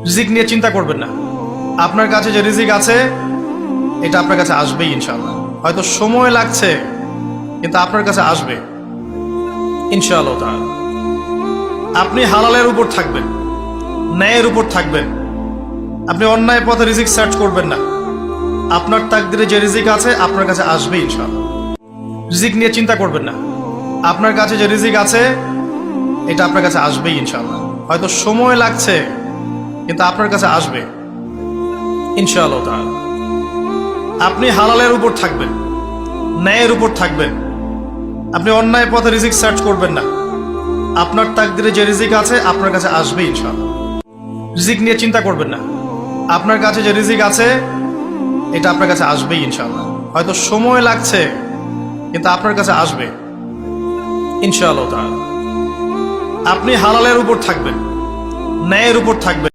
রিজিক নিয়ে চিন্তা করবেন না। আপনার কাছে যে রিজিক আছে এটা আপনার কাছে আসবেই ইনশাআল্লাহ। হয়তো সময় লাগছে কিন্তু আপনার কাছে আসবে ইনশাআল্লাহ তাআলা। আপনি হালালের উপর থাকবেন, ন্যায়ের উপর থাকবেন। আপনি অন্যায় পথে রিজিক সার্চ করবেন না। আপনার তাকদিরে যে রিজিক আছে আপনার কাছে আসবে ইনশাআল্লাহ। রিজিক নিয়ে চিন্তা করবেন না। আপনার কাছে যে রিজিক আছে এটা আপনার কাছে আসবেই ইনশাআল্লাহ। হয়তো সময় লাগছে কিন্তু আপনার কাছে আসবে ইনশাআল্লাহ তাআলা। আপনি হালালের উপর থাকবেন, ন্যায়ের উপর থাকবেন। আপনি অন্যায় পথে রিজিক সার্চ করবেন না। আপনার তাকদিরে যে রিজিক আছে আপনার কাছে আসবে ইনশাআল্লাহ। রিজিক নিয়ে চিন্তা করবেন না। আপনার কাছে যে রিজিক আছে এটা আপনার কাছে আসবেই ইনশাআল্লাহ। হয়তো সময় লাগছে কিন্তু আপনার কাছে আসবে ইনশাআল্লাহ তাআলা। আপনি হালালের উপর থাকবেন, ন্যায়ের উপর থাকবেন।